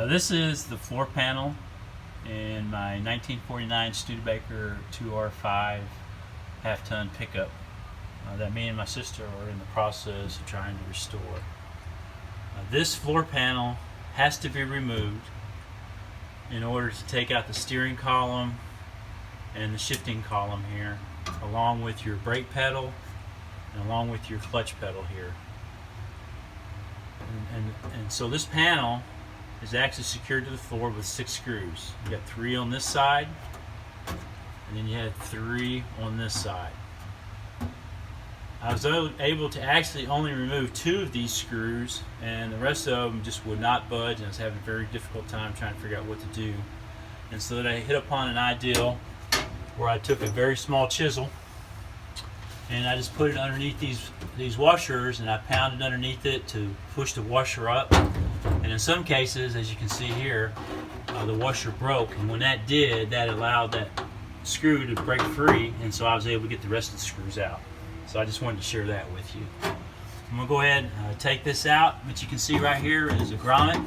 This is the floor panel in my 1949 Studebaker 2R5 half-ton pickup that me and my sister are in the process of trying to restore. This floor panel has to be removed in order to take out the steering column and the shifting column here, along with your brake pedal and along with your clutch pedal here. And so this panel is actually secured to the floor with 6 screws. You got 3 on this side, and then you had 3 on this side. I was able to actually only remove 2 of these screws, and the rest of them just would not budge, and I was having a very difficult time trying to figure out what to do. And so that I hit upon an ideal where I took a very small chisel and I just put it underneath these washers, and I pounded underneath it to push the washer up. And in some cases, as you can see here, the washer broke, and when that did, that allowed that screw to break free, and so I was able to get the rest of the screws out. So I just wanted to share that with you. I'm going to go ahead and take this out. What you can see right here is a grommet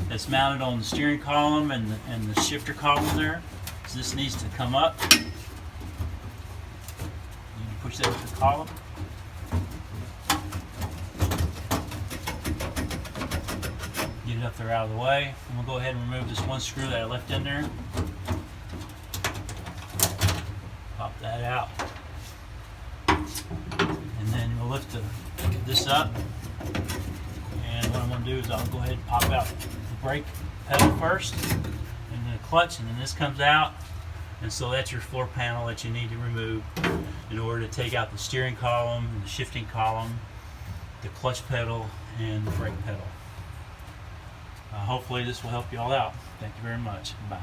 that's mounted on the steering column and the shifter column there. So this needs to come up. You push that with the column. Get it up there out of the way. I'm going to go ahead and remove this one screw that I left in there. Pop that out. And then we'll lift this up. And what I'm going to do is I'll go ahead and pop out the brake pedal first, and then the clutch, and then this comes out. And so that's your floor panel that you need to remove in order to take out the steering column, and the shifting column, the clutch pedal, and the brake pedal. Hopefully this will help you all out. Thank you very much. Bye.